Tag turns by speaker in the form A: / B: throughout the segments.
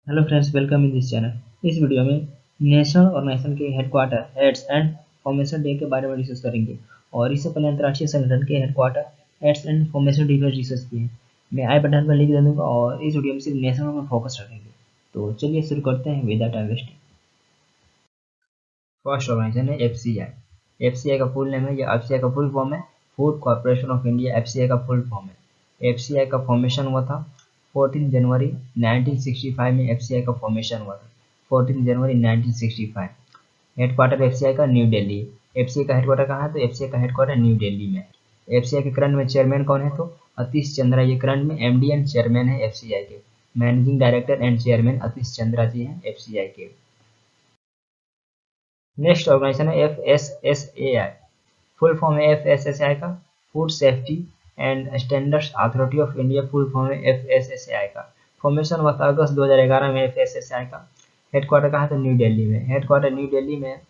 A: Hello friends, welcome in this channel. इस video में national organisation के headquarter, heads and formation day के बारे में डिस्कस करेंगे। और इससे पहले अंतर्राष्ट्रीय संगठन के headquarter, heads and formation day पर डिस्कस किए। मैं आई बटन पर लिंक दे दूँगा और इस वीडियो में सिर्फ नेशनल में फोकस रखेंगे। तो चलिए शुरू करते हैं without time wasting. First organisation है एफसीआई। एफसीआई का फुल नेम है, या एफसीआई का फुल फॉर्म है food corporation of India. FCI का फुल फॉर्म है। एफसीआई का फॉर्मेशन हुआ था 14 जनवरी 1965 में। एफसीआई का फॉर्मेशन हुआ था 14 जनवरी 1965। हेडक्वार्टर एफसीआई का न्यू दिल्ली। एफसीआई का हेडक्वार्टर कहाँ है? तो एफसीआई का हेडक्वार्टर न्यू दिल्ली में। एफसीआई के करंट में चेयरमैन कौन है? तो अतीश चंद्रा। ये करंट में एमडी एंड चेयरमैन है एफसीआई के। Managing director and chairman Atish Chandra ji हैं एफसीआई के। नेक्स्ट ऑर्गेनाइजेशन है एफएसएसएआई। फुल फॉर्म है एफएसएसएआई का food safety and standards authority of India. Full form है एफएसएसएआई का। फॉर्मेशन हुआ था अगस्त 2011 में एफएसएसएआई का। हेडक्वार्टर कहाँ है? तो न्यू दिल्ली में। हेडक्वार्टर न्यू दिल्ली में।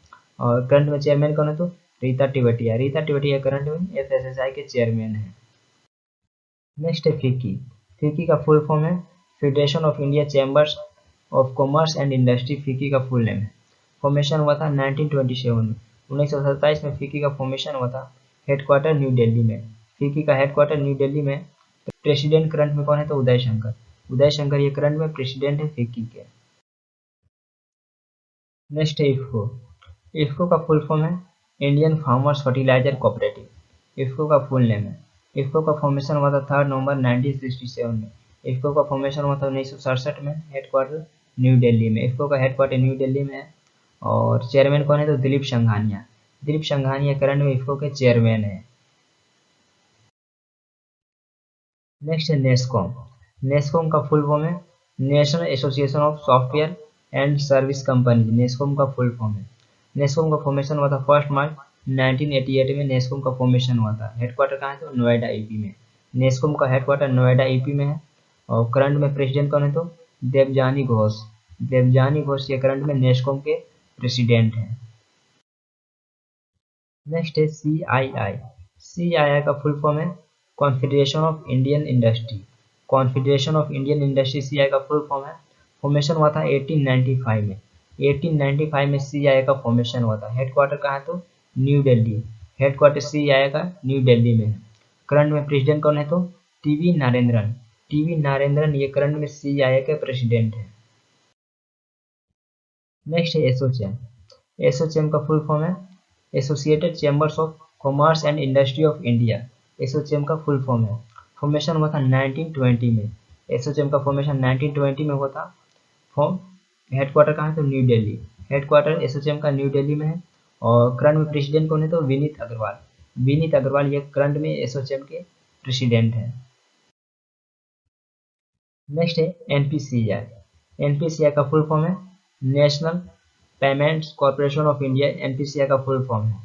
A: और करंट में चेयरमैन कौन है? तो रीता टिवटिया। रीता टिवटिया करंट में एफएसएसएआई के चेयरमैन है। नेक्स्ट है फिक्की। फिक्की का फुल फॉर्म है federation of India chambers of commerce and industry. FICCI का फुल नेम है। फॉर्मेशन हुआ था 1927 में। 1927 में फिक्की का फॉर्मेशन हुआ था। हेडक्वार्टर न्यू दिल्ली में। फिक्की का हेडक्वार्टर न्यू दिल्ली में। प्रेसिडेंट करंट में कौन है? तो उदय शंकर। उदय शंकर ये करंट में प्रेसिडेंट है फिक्की के। नेक्स्ट है इफ्को। इफ्को का फुल फॉर्म है Indian farmers fertiliser cooperative. IFFCO का फुल नेम है। इफ्को का फॉर्मेशन हुआ था 3 नवंबर 1967 में। इफ्को का फॉर्मेशन हुआ था 1967 में। हेडक्वार्टर न्यू दिल्ली में। इफ्को का हेडक्वार्टर न्यू दिल्ली में है। और चेयरमैन कौन है? तो दिलीप संघानिया। दिलीप संघानिया करंट में इफ्को के चेयरमैन है। नेक्स्ट है नेस्कॉम। नेस्कॉम का फुल फॉर्म है national association of software and service company. NASSCOM का फुल फॉर्म है। नेस्कॉम का फॉर्मेशन हुआ था 1 मार्च 1988 में। नेस्कॉम का फॉर्मेशन हुआ था। हेडक्वार्टर कहाँ है? तो नोएडा ईपी में। नेस्कॉम का हेडक्वार्टर नोएडा ईपी में है। और करंट में प्रेसिडेंट कौन है? तो देवजानी घोष। देवजानी घोष के करंट में नेस्कॉम के प्रेसिडेंट हैं। नेक्स्ट है सीआईआई। सीआईआई का फुल फॉर्म है confederation of Indian industry. Confederation of Indian industry CI का फुल फॉर्म है। फॉर्मेशन हुआ था 1895 में। 1895 में सीआईआई का फॉर्मेशन हुआ था। हेडक्वार्टर कहाँ है? तो न्यू दिल्ली। हेडक्वार्टर सीआईआई का न्यू दिल्ली में है। करंट में प्रेसिडेंट कौन है? तो टीवी नरेंद्रन। टीवी नरेंद्रन ये करंट में सीआईआई के प्रेसिडेंट है। नेक्स्ट है एसोचैम। एसोचैम का फुल फॉर्म है associated chambers of commerce and industry of India. ASSOCHAM का फुल फॉर्म है। फॉर्मेशन हुआ था 1920 में। एसोचैम का फॉर्मेशन 1920 में हुआ था। फॉर्म हेडक्वार्टर कहाँ है? तो न्यू दिल्ली। हेडक्वार्टर एसोचैम का न्यू दिल्ली में है। और करंट में प्रेसिडेंट कौन है? तो विनीत अग्रवाल। विनीत अग्रवाल ये करंट में एसोचैम के प्रेसिडेंट हैं। नेक्स्ट है एनपीसीआई। एनपीसीआई का फुल फॉर्म है national payments corporation of India. NPCI का फुल फॉर्म है।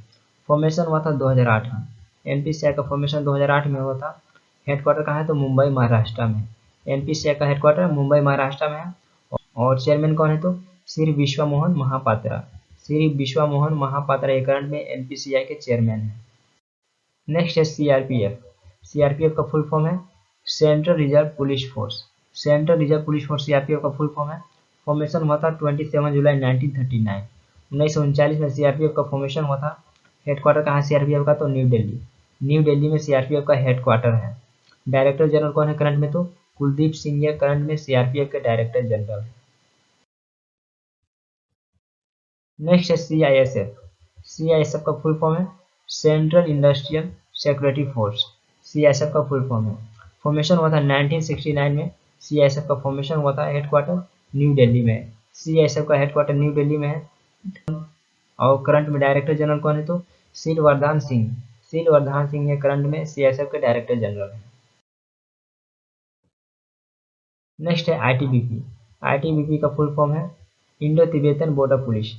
A: फॉर्मेशन हुआ था 2008 में। एनपीसीआई का फॉर्मेशन 2008 में हुआ था। हेडक्वार्टर कहाँ है? तो मुंबई महाराष्ट्र में। एनपीसीआई का हेडक्वार्टर मुंबई महाराष्ट्र में है। और चेयरमैन कौन है? तो श्री विश्वा मोहन महापात्रा। श्री विश्वा मोहन महापात्रा ये करंट में एनपीसीआई के चेयरमैन है। नेक्स्ट है सीआरपीएफ। सीआरपीएफ का फुल फॉर्म है central reserve police force. Central reserve police force CRPF का फुल फॉर्म है। फॉर्मेशन हुआ था 27 जुलाई 1939। 1939 में सीआरपीएफ का फॉर्मेशन हुआ था। हेडक्वार्टर कहाँ है सीआरपीएफ का? तो न्यू दिल्ली। न्यू दिल्ली में सीआरपीएफ का हेडक्वार्टर है। डायरेक्टर जनरल कौन है करंट में? तो कुलदीप सिंह ये करंट में सीआरपीएफ के डायरेक्टर जनरल है। नेक्स्ट है सीआईएसएफ। सीआईएसएफ का फुल फॉर्म है central industrial security force. CISF का फुल फॉर्म है। फॉर्मेशन हुआ था 1969 में। सीआईएसएफ का फॉर्मेशन हुआ था। हेडक्वार्टर न्यू दिल्ली में। सीआईएसएफ का हेडक्वार्टर न्यू दिल्ली में है। और करंट में डायरेक्टर जनरल कौन है? तो सिलवर्धान सिंह। सिलवर्धान सिंह ये करंट में सीआईएसएफ के डायरेक्टर जनरल है। नेक्स्ट है आईटीबीपी। आईटीबीपी का फुल फॉर्म है Indo Tibetan border police.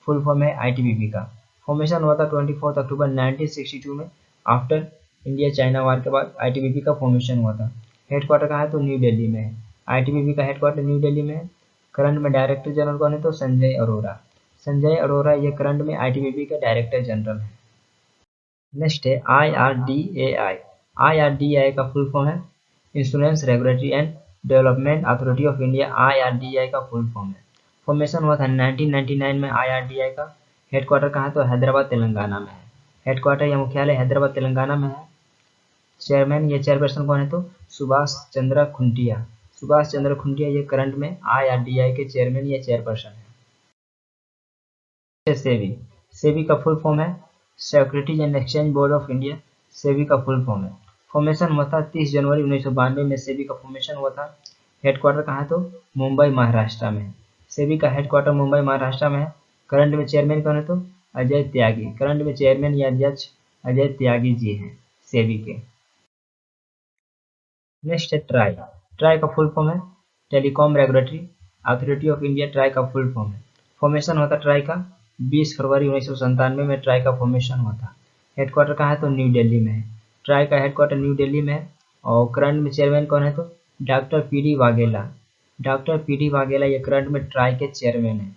A: Full form है आईटीबीपी का। फॉर्मेशन हुआ था 24 अक्टूबर 1962 में। आफ्टर इंडिया चाइना वार के बाद आईटीबीपी का फॉर्मेशन हुआ था। हेडक्वार्टर कहाँ है? तो न्यू दिल्ली में है। आईटीबीपी का हेडक्वार्टर न्यू दिल्ली में है। करंट में डायरेक्टर जनरल कौन है? तो संजय अरोरा। संजय अरोरा ये करंट में आईटीबीपी का डायरेक्टर जनरल है। नेक्स्ट है आईआरडीएआई। आईआरडीएआई का फुल फॉर्म है insurance regulatory and development authority of India IRDI का फुल फॉर्म है। फॉर्मेशन हुआ था 1999 में। IRDI का हेडक्वार्टर कहाँ है? तो हैदराबाद तेलंगाना में है। हेडक्वार्टर या मुख्यालय हैदराबाद तेलंगाना में है। चेयरमैन या चेयरपर्सन कौन है? तो सुभाष चंद्र खुंटिया। सुभाष चंद्र खुंटिया ये करंट में IRDI के चेयरमैन या चेयरपर्सन है। सेबी, सेबी का फुल फॉर्म है securities and exchange board of India. SEBI का फुल फॉर्म है। फॉर्मेशन हुआ था 30 जनवरी 1992 में। सेबी का फॉर्मेशन हुआ था। हेडक्वार्टर कहाँ है? तो मुंबई महाराष्ट्र में है। सेबी का हेडक्वार्टर मुंबई महाराष्ट्र में है। करंट में चेयरमैन कौन है? तो अजय त्यागी। करंट में चेयरमैन या अध्यक्ष अजय त्यागी जी हैं सेबी के। नेक्स्ट है ट्राई। ट्राई का फुल फॉर्म है telecom regulatory authority of India. Try का फुल फॉर्म है। फॉर्मेशन होता ट्राई का 20 फरवरी 1997 में ट्राई का फॉर्मेशन हुआ था। हेडक्वार्टर कहाँ है? तो न्यू दिल्ली में है। ट्राई का हेडक्वार्टर न्यू दिल्ली में है। और करंट में चेयरमैन कौन है? तो doctor PD Vaghela. Doctor PD Vaghela ये करंट में ट्राई के चेयरमैन है।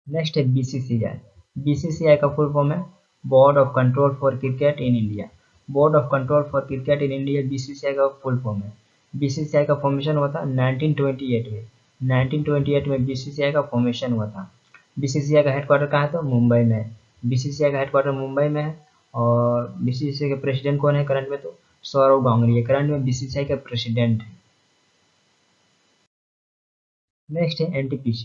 A: नेक्स्ट है BCCI। BCCI का फुल फॉर्म है board of control for cricket in India. Board of control for cricket in India BCCI का फुल फॉर्म है। BCCI का फॉर्मेशन हुआ था 1928 में। 1928 में BCCI का फॉर्मेशन हुआ था। BCCI का हेडक्वार्टर कहाँ है? तो मुंबई में है। BCCI का हेडक्वार्टर मुंबई में है। और BCCI के प्रेसिडेंट कौन है करंट में? तो सौरव गांगुली। करंट में BCCI के प्रेसिडेंट है। नेक्स्ट है NTPC।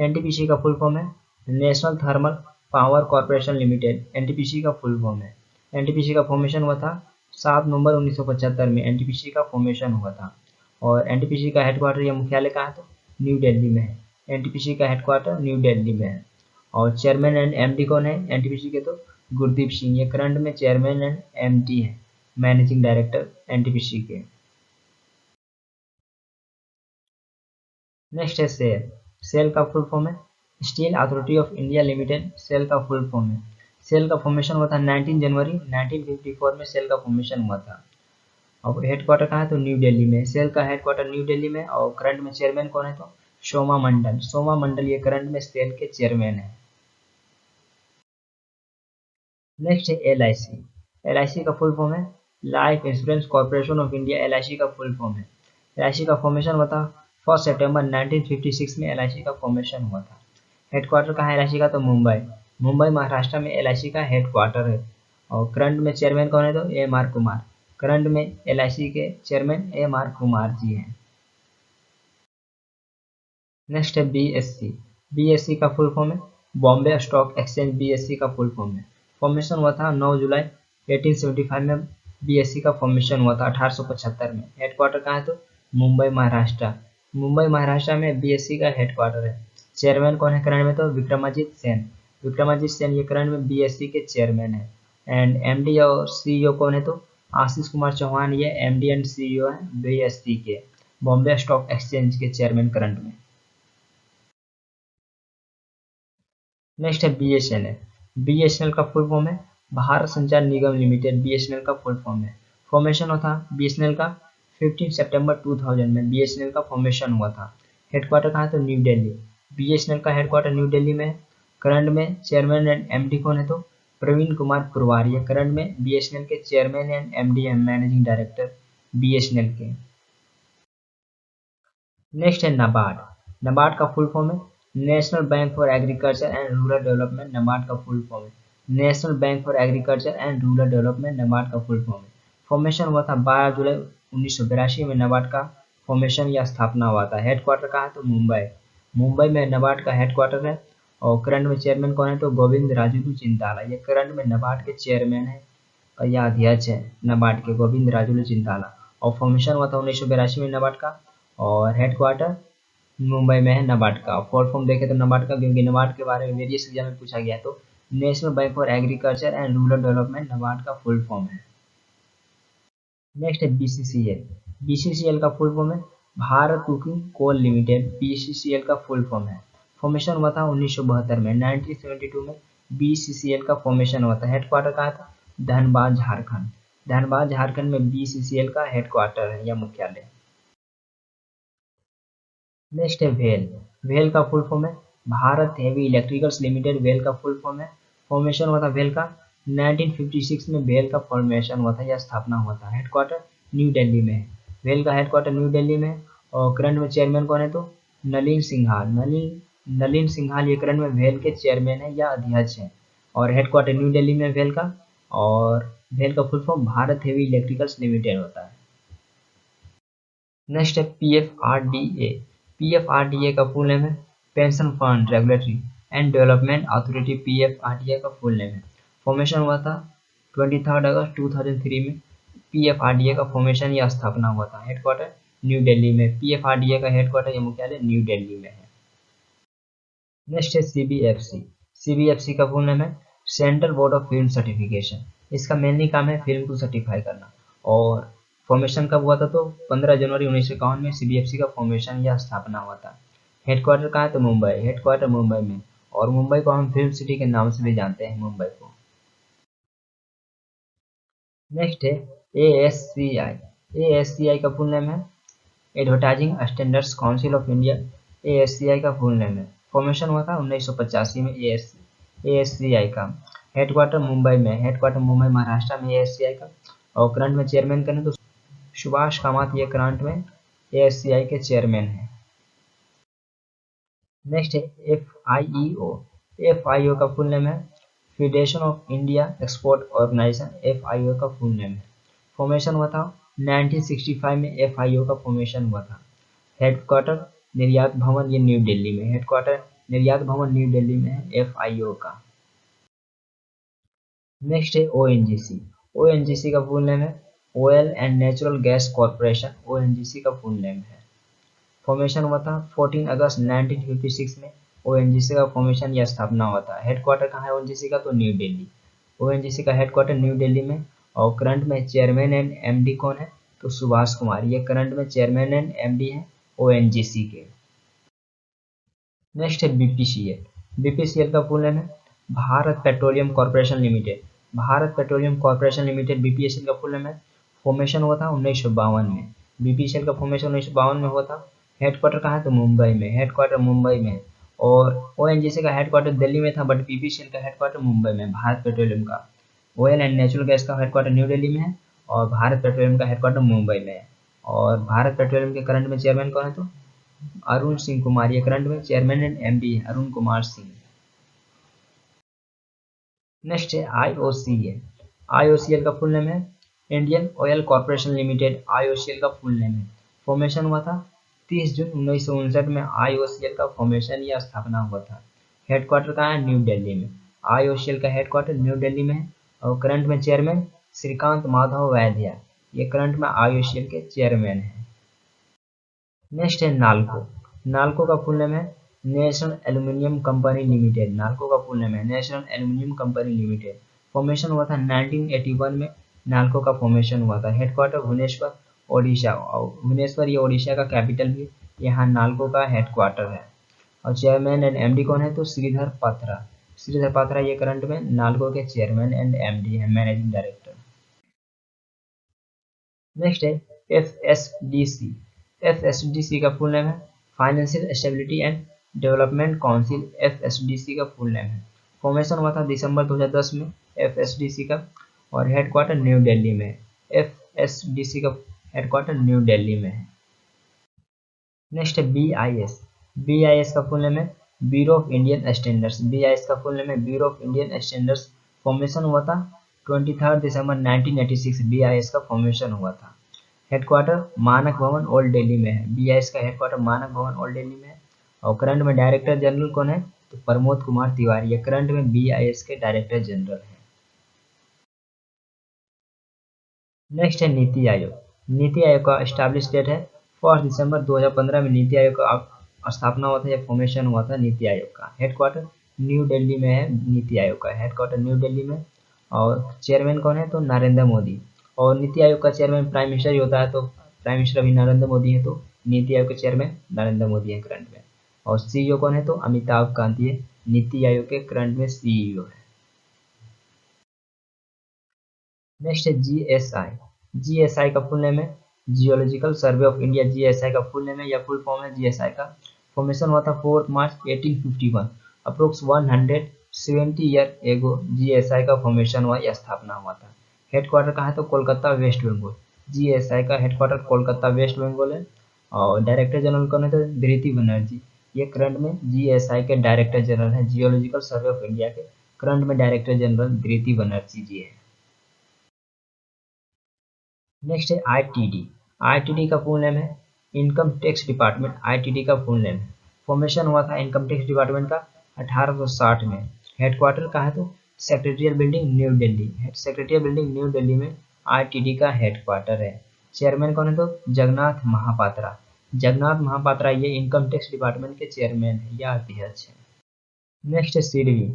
A: NTPC का फुल फॉर्म है national thermal power corporation limited. NTPC का फुल फॉर्म है। NTPC का फॉर्मेशन हुआ था 7 नवंबर 1975 में। NTPC का फॉर्मेशन हुआ था। और NTPC का हेडक्वार्टर या मुख्यालय कहाँ है? तो न्यू दिल्ली में है। NTPC का हेडक्वार्टर न्यू दिल्ली में है। और चेयरमैन एंड MD कौन है NTPC के? तो गुरदीप सिंह। ये करंट में चेयरमैन एंड MD है, मैनेजिंग डायरेक्टर NTPC के। नेक्स्ट है सेल। सेल का फुल फॉर्म है steel authority of India limited. SAIL का फुल फॉर्म है। सेल का फॉर्मेशन हुआ था 19 जनवरी 1954 में। सेल का फॉर्मेशन हुआ था। और हेडक्वार्टर कहाँ है? तो न्यू दिल्ली में। सेल का हेडक्वार्टर न्यू दिल्ली में। और करंट में चेयरमैन कौन है? तो सोमा मंडल। सोमा मंडल ये करंट में सेल के चेयरमैन है। नेक्स्ट है LIC। LIC का फुल फॉर्म है life insurance corporation of India. LIC का फुल फॉर्म है। LIC का फॉर्मेशन हुआ था 1 सितंबर 1956 में। LIC का फॉर्मेशन हुआ था। हेडक्वार्टर कहाँ है LIC का? तो मुंबई। मुंबई महाराष्ट्र में LIC का हेडक्वार्टर है। और करंट में चेयरमैन कौन है? तो AMR कुमार। करंट में LIC के चेयरमैन AMR कुमार जी हैं। नेक्स्ट है BSE। BSE का फुल फॉर्म है बॉम्बे स्टॉक एक्सचेंज। BSE का फुल फॉर्म है। फॉर्मेशन हुआ था 9 जुलाई 1875 में। BSE का फॉर्मेशन हुआ था 1875 में। हेडक्वार्टर कहाँ है? तो मुंबई महाराष्ट्र। मुंबई महाराष्ट्र में BSE का हेडक्वार्टर है। चेयरमैन कौन है करंट में? तो विक्रमाजीत सेन। विक्रमाजीत सेन ये करंट में BSE के चेयरमैन है। एंड MD और CEO कौन है? तो आशीष कुमार चौहान ये MD एंड CEO है BSE के, बॉम्बे स्टॉक एक्सचेंज के चेयरमैन करंट में। नेक्स्ट है BSNL। BSNL का फुल फॉर्म है भारत संचार निगम लिमिटेड। BSNL का फुल फॉर्म है। फॉर्मेशन हुआ था BSNL का 15 सितंबर 2000 में। BSNL का फॉर्मेशन हुआ था। हेडक्वार्टर कहाँ है? तो न्यू दिल्ली। BSNL का हेडक्वार्टर न्यू दिल्ली में है। करंट में चेयरमैन एंड MD कौन है? तो प्रवीण कुमार पुरवार। ये करंट में BSNL के चेयरमैन एंड MD है, मैनेजिंग डायरेक्टर BSNL के। नेक्स्ट है नाबार्ड। नाबार्ड का फुल फॉर्म है national bank for agriculture and rural development. NABARD का फुल फॉर्म है national bank for agriculture and rural development. NABARD का फुल फॉर्म है। फॉर्मेशन हुआ था 12 जुलाई 1982 में। नाबार्ड का फॉर्मेशन या स्थापना हुआ था। हेडक्वार्टर कहाँ है? तो मुंबई। मुंबई में नाबार्ड का हेडक्वार्टर है। और करंट में चेयरमैन कौन है? तो गोविंद राजुलू चिंताला। ये करंट में नाबार्ड के चेयरमैन है या अध्यक्ष है नाबार्ड के, गोविंद राजुलू चिंताला। और फॉर्मेशन हुआ था 1982 में नाबार्ड का। और हेडक्वार्टर मुंबई में है नाबार्ड का। फुल फॉर्म देखें तो नाबार्ड का, क्योंकि नाबार्ड के बारे में वेरियस एग्जाम में पूछा गया है, तो national bank for agriculture and rural development NABARD का फुल फॉर्म है। नेक्स्ट है BCCL। BCCL का फुल फॉर्म है Bharat cooking coal limited. BCCL का फुल फॉर्म है। फॉर्मेशन हुआ था 1972 में। 1972 में BCCL का फॉर्मेशन हुआ था। हेडक्वार्टर कहाँ था? धनबाद झारखंड। धनबाद झारखंड में BCCL का हेडक्वार्टर है या मुख्यालय। नेक्स्ट है वेल। वेल का फुल फॉर्म है Bharat heavy electricals limited. Well का फुल फॉर्म है। फॉर्मेशन हुआ था वेल का 1956 में। वेल का फॉर्मेशन हुआ था या स्थापना हुआ था। हेडक्वार्टर न्यू दिल्ली में है। वेल का हेडक्वार्टर न्यू दिल्ली में है और करंट में चेयरमैन कौन है तो नलिन सिंघाल। नलिन सिंघाल ये करंट में वेल के चेयरमैन है या अध्यक्ष है और हेडक्वार्टर न्यू दिल्ली में वेल का। और वेल का full form Bharat heavy electricals limited होता है। नेक्स्ट है PFRDA। PFRDA का फुल नेम है pension fund regulatory and development authority. PFRDA का फुल नेम है। फॉर्मेशन हुआ था 23 अगस्त 2003 में। PFRDA का फॉर्मेशन या स्थापना हुआ था। हेडक्वार्टर न्यू दिल्ली में। PFRDA का हेडक्वार्टर या मुख्यालय न्यू दिल्ली में है। नेक्स्ट है CBFC। CBFC का फुल नेम है central board of film certification. इसका मेनली काम है फिल्म को सर्टिफाई करना। और फॉर्मेशन कब हुआ था तो 15 जनवरी 1951 में CBFC का फॉर्मेशन या स्थापना हुआ था। हेडक्वार्टर कहाँ है तो मुंबई। हेडक्वार्टर मुंबई में और मुंबई को हम फिल्म सिटी के नाम से भी जानते हैं मुंबई को। नेक्स्ट है ASCI। ASCI का फुल नेम है advertising standards council of India. ASCI का फुल नेम है। फॉर्मेशन हुआ था 1985 में ASCI का। हेडक्वार्टर मुंबई में। हेडक्वार्टर मुंबई महाराष्ट्र में ASCI का। और करंट में चेयरमैन करें तो सुभाष कामत ये करंट में ASCI के चेयरमैन हैं। नेक्स्ट है FIEO। FIO का फुल नेम है federation of India export organisation. FIO का फुल नेम है। फॉर्मेशन हुआ था 1965 में। FIO का फॉर्मेशन हुआ था। हेडक्वार्टर निर्यात भवन ये न्यू दिल्ली में। हेडक्वार्टर निर्यात भवन न्यू दिल्ली में है FIO का। नेक्स्ट है ONGC। ONGC का फुल नेम है oil and natural gas corporation. ONGC का फुल नेम है। फॉर्मेशन हुआ था 14 अगस्त 1956 में। ONGC का फॉर्मेशन या स्थापना हुआ था। हेडक्वार्टर कहाँ है ONGC का तो न्यू दिल्ली। ONGC का हेडक्वार्टर न्यू दिल्ली में और करंट में चेयरमैन एंड MD कौन है तो सुभाष कुमार। ये करंट में चेयरमैन एंड MD है ONGC के। नेक्स्ट है BPCL। BPCL का फुल नेम है Bharat petroleum corporation limited. Bharat petroleum corporation limited BPCL का फुल नेम है। फॉर्मेशन हुआ था 1952 में। BPCL का फॉर्मेशन 1952 में हुआ था। हेडक्वार्टर कहाँ है तो मुंबई में। हेडक्वार्टर मुंबई में और ONGC का हेडक्वार्टर दिल्ली में था बट BPCL का हेडक्वार्टर मुंबई में। भारत पेट्रोलियम का ऑयल एंड नेचुरल गैस का हेडक्वार्टर न्यू दिल्ली में है और भारत पेट्रोलियम का हेडक्वार्टर मुंबई में है। और भारत पेट्रोलियम के करंट में चेयरमैन कौन है तो अरुण सिंह कुमार। ये करंट में चेयरमैन एंड MD है अरुण कुमार सिंह। नेक्स्ट है IOCL। IOCL का फुल नेम है Indian oil corporation limited. IOCL का फुल नेम है। फॉर्मेशन हुआ था 30 जून 1959 में। IOCL का फॉर्मेशन या स्थापना हुआ था। हेडक्वार्टर कहाँ है न्यू दिल्ली में। IOCL का हेडक्वार्टर न्यू दिल्ली में है और करंट में चेयरमैन श्रीकांत माधव वैद्या। ये करंट में IOCL के चेयरमैन है। नेक्स्ट है नाल्को। नाल्को का फुल नेम है national aluminium company limited. NALCO का फुल नेम है national aluminium company limited. Formation हुआ था 1981 में। नाल्को का फॉर्मेशन हुआ था। हेडक्वार्टर भुवनेश्वर ओडिशा। भुवनेश्वर ये ओडिशा का कैपिटल भी। यहाँ नाल्को का हेडक्वार्टर है और चेयरमैन एंड MD कौन है तो श्रीधर पात्रा। श्रीधर पात्रा ये करंट में नाल्को के चेयरमैन एंड MD है मैनेजिंग डायरेक्टर। नेक्स्ट है FSDC। FSDC का फुल नेम है financial stability and development council. FSDC का फुल नेम है। फॉर्मेशन हुआ था दिसंबर 2010 में FSDC का और हेडक्वार्टर न्यू दिल्ली में। FSDC का हेडक्वार्टर न्यू दिल्ली में है। नेक्स्ट है BIS। BIS का फुल नेम है bureau of Indian standards. BIS का फुल नेम है bureau of Indian standards. Formation हुआ था 23 दिसंबर 1986। BIS का फॉर्मेशन हुआ था। हेडक्वार्टर मानक भवन ओल्ड दिल्ली में है। BIS का हेडक्वार्टर मानक भवन ओल्ड दिल्ली में है और करंट में डायरेक्टर जनरल कौन है तो प्रमोद कुमार तिवारी। ये करंट में BIS के डायरेक्टर जनरल है। नेक्स्ट है नीति आयोग। नीति आयोग का एस्टैब्लिश डेट है 1 दिसंबर 2015 में। नीति आयोग का स्थापना हुआ था या फॉर्मेशन हुआ था नीति आयोग का। हेडक्वार्टर न्यू दिल्ली में है। नीति आयोग का हेडक्वार्टर न्यू दिल्ली में और चेयरमैन कौन है तो नरेंद्र मोदी। और नीति आयोग का चेयरमैन प्राइम मिनिस्टर ही होता है तो प्राइम मिनिस्टर अभी नरेंद्र मोदी है तो नीति आयोग के चेयरमैन नरेंद्र मोदी है करंट में। और CEO कौन है तो अमिताभ कांत। ये नीति आयोग के करंट में CEO है। नेक्स्ट है GSI। GSI का फुल नेम है geological survey of India. GSI का फुल नेम है या फुल फॉर्म है GSI का। फॉर्मेशन हुआ था 4 मार्च 1851। अप्रोक्स 170 ईयर एगो GSI का फॉर्मेशन हुआ या स्थापना हुआ था। हेडक्वार्टर कहाँ है तो कोलकाता वेस्ट बंगाल। GSI का हेडक्वार्टर कोलकाता वेस्ट बंगाल है और डायरेक्टर जनरल कौन है तो धृति बनर्जी। ये करंट में GSI के डायरेक्टर जनरल है, जियोलॉजिकल सर्वे ऑफ इंडिया के करंट में डायरेक्टर जनरल धृति बनर्जी जी है। नेक्स्ट है ITD। ITD का फुल नेम है इनकम टैक्स डिपार्टमेंट। ITD का फुल नेम है, फॉर्मेशन हुआ था इनकम टैक्स डिपार्टमेंट का 1860 में। हेडक्वार्टर कहाँ है तो secretarial building new Delhi. Secretarial building new Delhi में ITD का हेडक्वार्टर है। चेयरमैन कौन है तो जगन्नाथ महापात्रा। जगन्नाथ महापात्रा ये इनकम टैक्स डिपार्टमेंट के चेयरमैन है या अध्यक्ष है। नेक्स्ट है CDB।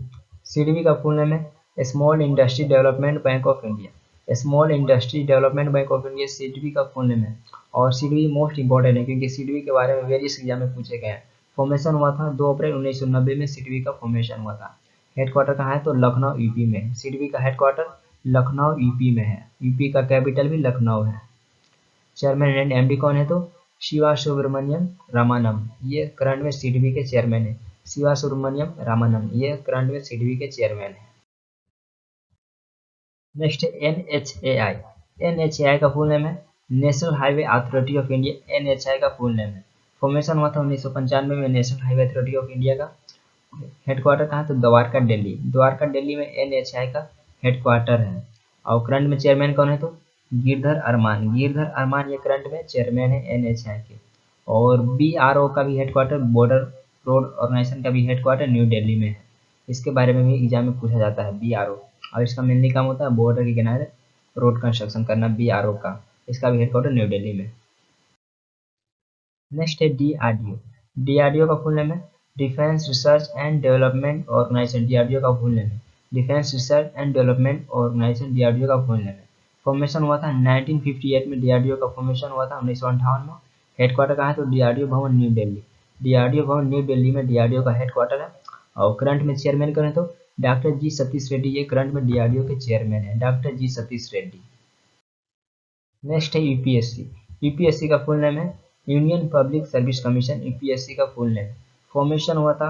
A: CDB का फुल नेम है small industry development bank of India. Small industry development bank of India CDB का फुल नेम है और CDB मोस्ट इंपॉर्टेंट है क्योंकि CDB के बारे में वेरियस एग्जाम में पूछे गए हैं। फॉर्मेशन हुआ था 2 अप्रैल 1990 में CDB का फॉर्मेशन हुआ था। हेडक्वार्टर कहाँ है तो लखनऊ यूपी में। CDB का हेडक्वार्टर लखनऊ यूपी में है। यूपी का कैपिटल भी लखनऊ है। चेयरमैन एंड MD कौन है तो शिवा सुब्रमण्यम रामानम। ये करंट में CDB के चेयरमैन है। शिवा सुब्रमण्यम रामानम ये करंट में CDB के चेयरमैन है। नेक्स्ट है NHAI। NHAI का फुल नेम है national highway authority of India. NHAI का फुल नेम है, फॉर्मेशन हुआ था 1995 में national highway authority of India का। हेडक्वार्टर कहाँ तो द्वारका दिल्ली। द्वारका दिल्ली में NHAI का हेडक्वार्टर है और करंट में चेयरमैन कौन है तो गिरधर अरमान। गिरधर अरमान ये करंट में चेयरमैन है NHAI के। और BRO का भी हेडक्वार्टर बॉर्डर रोड ऑर्गेनाइजेशन का भी हेडक्वार्टर न्यू दिल्ली में है। इसके बारे में भी एग्जाम में पूछा जाता है BRO और इसका मेनली काम होता है बॉर्डर के किनारे रोड कंस्ट्रक्शन करना BRO का। इसका भी हेडक्वार्टर न्यू दिल्ली में। नेक्स्ट है DRDO। DRDO का फुल नेम है defence research and development organisation. DRDO का फुल नेम है defence research and development organisation. DRDO का फुल नेम है, फॉर्मेशन हुआ था 1958 में। DRDO का फॉर्मेशन हुआ था 1958 में। हेडक्वार्टर कहाँ है तो DRDO भवन न्यू दिल्ली। DRDO भवन न्यू दिल्ली में DRDO का हेडक्वार्टर है और करंट में चेयरमैन करें तो डॉक्टर G सतीश रेड्डी। ये करंट में DRDO के चेयरमैन है, doctor G Satish Reddy. Next है UPSC। UPSC का फुल नेम है union public service commission. UPSC का फुल नेम, फॉर्मेशन हुआ था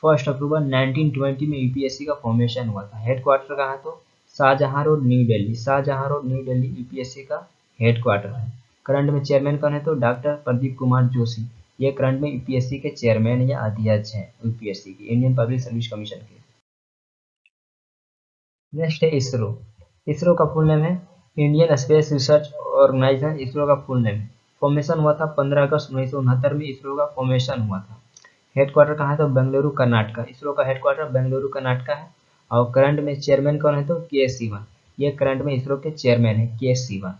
A: 1 अक्टूबर 1920 में। UPSC का फॉर्मेशन हुआ था। हेडक्वार्टर कहाँ है तो Shahjahan road new Delhi. Shahjahan road new Delhi UPSC का हेडक्वार्टर है। करंट में चेयरमैन कौन है तो डॉक्टर प्रदीप कुमार जोशी। ये करंट में UPSC के चेयरमैन या अध्यक्ष हैं UPSC की, इंडियन पब्लिक सर्विस कमीशन के। नेक्स्ट है इसरो। इसरो का फुल नेम है Indian space research organisation. ISRO का फुल नेम है, फॉर्मेशन हुआ था 15 अगस्त 1969 में। इसरो का फॉर्मेशन हुआ था। हेडक्वार्टर कहाँ है तो बेंगलुरु कर्नाटका। इसरो का हेडक्वार्टर बेंगलुरु कर्नाटका है और करंट में चेयरमैन कौन है तो के सिवन। ये करंट में इसरो के चेयरमैन है के Sivan.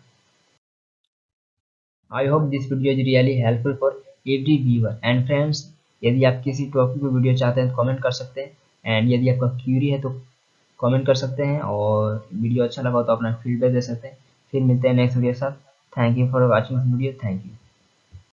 A: I hope this video is really helpful for every viewer and friends. यदि आप किसी टॉपिक पर वीडियो चाहते हैं तो कमेंट कर सकते हैं एंड यदि आपका क्यूरी है तो कमेंट कर सकते हैं और वीडियो अच्छा लगा तो अपना फीडबैक दे सकते हैं। फिर मिलते हैं नेक्स्ट वीडियो के साथ। Thank you for watching this video. Thank you.